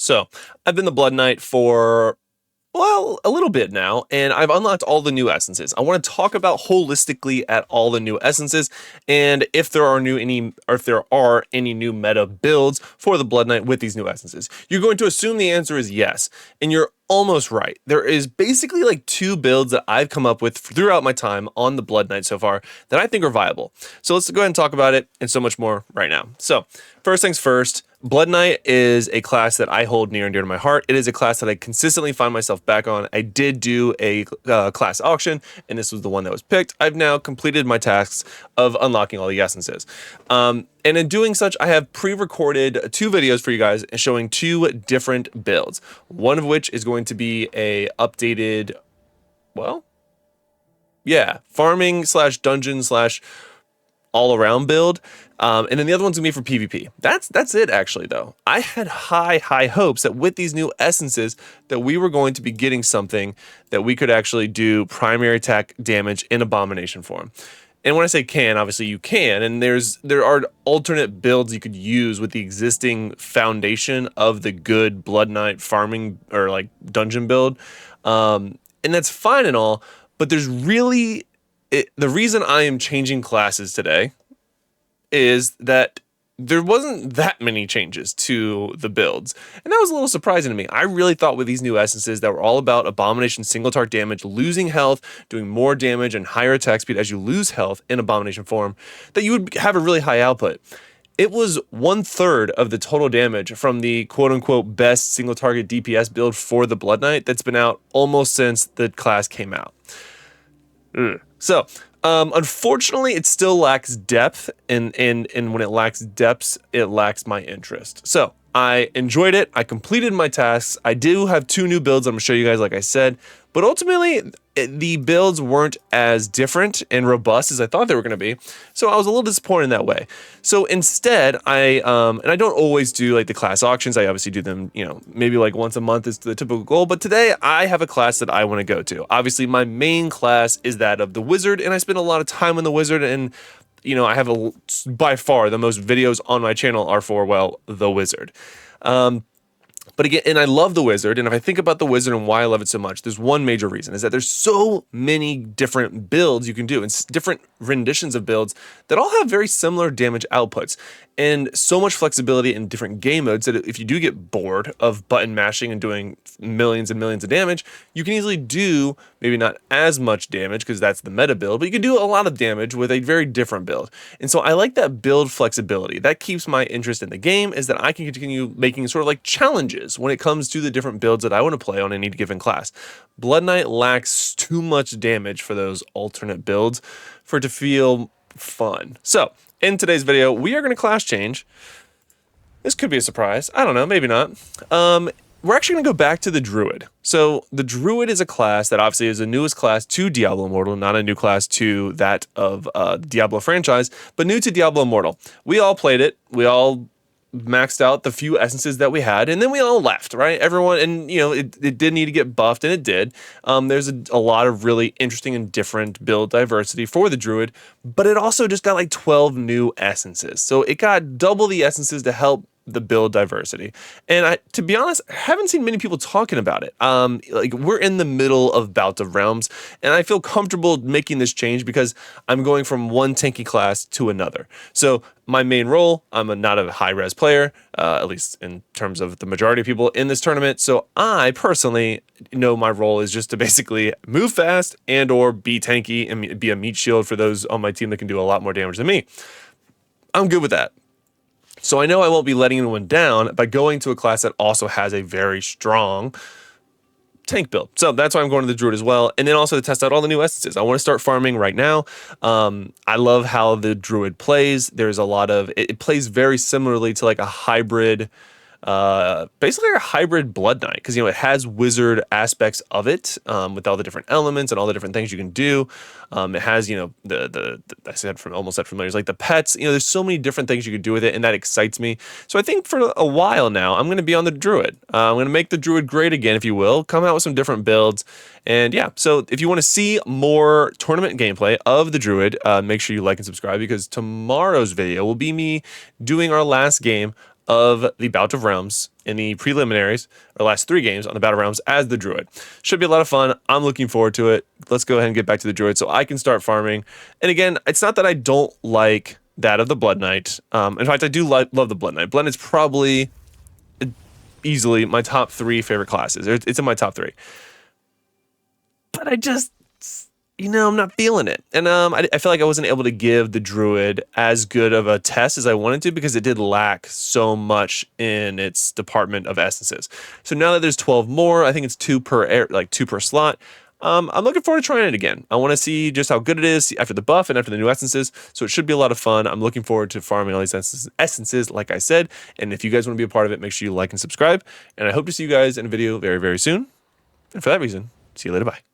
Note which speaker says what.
Speaker 1: So I've been the Blood Knight for, well, a little bit now, and I've unlocked all the new essences. I want to talk about holistically at all the new essences, and if there are any new meta builds for the Blood Knight with these new essences. You're going to assume the answer is yes, and you're almost right. There is basically like two builds that I've come up with throughout my time on the Blood Knight so far that I think are viable. So let's go ahead and talk about it and so much more right now. So first things first, Blood Knight is a class that I hold near and dear to my heart. It is a class that I consistently find myself back on. I did do a class auction, and this was the one that was picked. I've now completed my tasks of unlocking all the essences. And in doing such, I have pre-recorded 2 videos for you guys showing 2 different builds. One of which is going to be a updated, well, yeah, farming / dungeon / all-around build. And then the other one's gonna be for PvP. That's it actually though. I had high hopes that with these new essences that we were going to be getting something that we could actually do primary attack damage in abomination form. And when I say can, obviously you can, and there are alternate builds you could use with the existing foundation of the good Blood Knight farming or like dungeon build. And that's fine and all, but there's really the reason I am changing classes today is that there wasn't that many changes to the builds. And that was a little surprising to me. I really thought with these new essences that were all about abomination single target damage, losing health, doing more damage and higher attack speed as you lose health in abomination form, that you would have a really high output. It was 1/3 of the total damage from the quote-unquote best single target DPS build for the Blood Knight that's been out almost since the class came out. So, unfortunately, it still lacks depth, and when it lacks depths, it lacks my interest. So, I enjoyed it. I completed my tasks. I do have 2 new builds I'm going to show you guys, like I said, but ultimately, the builds weren't as different and robust as I thought they were going to be, so I was a little disappointed in that way. So instead, and I don't always do like the class auctions. I obviously do them, maybe like once a month is the typical goal, but today I have a class that I want to go to. Obviously, my main class is that of the Wizard, and I spend a lot of time on the Wizard, and I have by far the most videos on my channel are for, well, the Wizard. But again, and I love the Wizard, and if I think about the Wizard and why I love it so much, there's one major reason, is that there's so many different builds you can do, and different renditions of builds that all have very similar damage outputs, and so much flexibility in different game modes that if you do get bored of button mashing and doing millions and millions of damage, you can easily do maybe not as much damage, because that's the meta build, but you can do a lot of damage with a very different build. And so I like that build flexibility. That keeps my interest in the game, is that I can continue making sort of like challenges when it comes to the different builds that I want to play on any given class. Blood Knight lacks too much damage for those alternate builds for it to feel fun. So in today's video, we are going to class change. This could be a surprise. I don't know, maybe not. We're actually going to go back to the Druid. So the Druid is a class that obviously is the newest class to Diablo Immortal, not a new class to that of the Diablo franchise, but new to Diablo Immortal. We all played it. We all maxed out the few essences that we had, and then we all left, right? Everyone, and it did need to get buffed, and it did. There's a lot of really interesting and different build diversity for the Druid, but it also just got like 12 new essences. So it got double the essences to help the build diversity. And to be honest, I haven't seen many people talking about it. Like we're in the middle of Bout of Realms, and I feel comfortable making this change because I'm going from one tanky class to another. So my main role, I'm not a high res player, at least in terms of the majority of people in this tournament. So I personally know my role is just to basically move fast and or be tanky and be a meat shield for those on my team that can do a lot more damage than me. I'm good with that. So I know I won't be letting anyone down by going to a class that also has a very strong tank build. So that's why I'm going to the Druid as well. And then also to test out all the new essences. I want to start farming right now. I love how the Druid plays. There's a lot of, it plays very similarly to like a hybrid, basically a hybrid Blood Knight, because it has wizard aspects of it, with all the different elements and all the different things you can do. It has I said from almost said familiars, like the pets. There's so many different things you can do with it, and that excites me. So I think for a while now, I'm going to be on the Druid. I'm going to make the Druid great again, if you will. Come out with some different builds, and yeah. So if you want to see more tournament gameplay of the Druid, make sure you like and subscribe, because tomorrow's video will be me doing our last game of the Bout of Realms in the preliminaries, or last 3 games on the Battle Realms as the Druid. Should be a lot of fun. I'm looking forward to it. Let's go ahead and get back to the Druid so I can start farming. And again, it's not that I don't like that of the Blood Knight. In fact, I do love the Blood Knight. Blood Knight's probably easily my top 3 favorite classes. It's in my top 3. But I just, I'm not feeling it. And I feel like I wasn't able to give the Druid as good of a test as I wanted to because it did lack so much in its department of essences. So now that there's 12 more, I think it's 2 per 2 per slot. I'm looking forward to trying it again. I want to see just how good it is after the buff and after the new essences. So it should be a lot of fun. I'm looking forward to farming all these essences, like I said. And if you guys want to be a part of it, make sure you like and subscribe. And I hope to see you guys in a video very, very soon. And for that reason, see you later. Bye.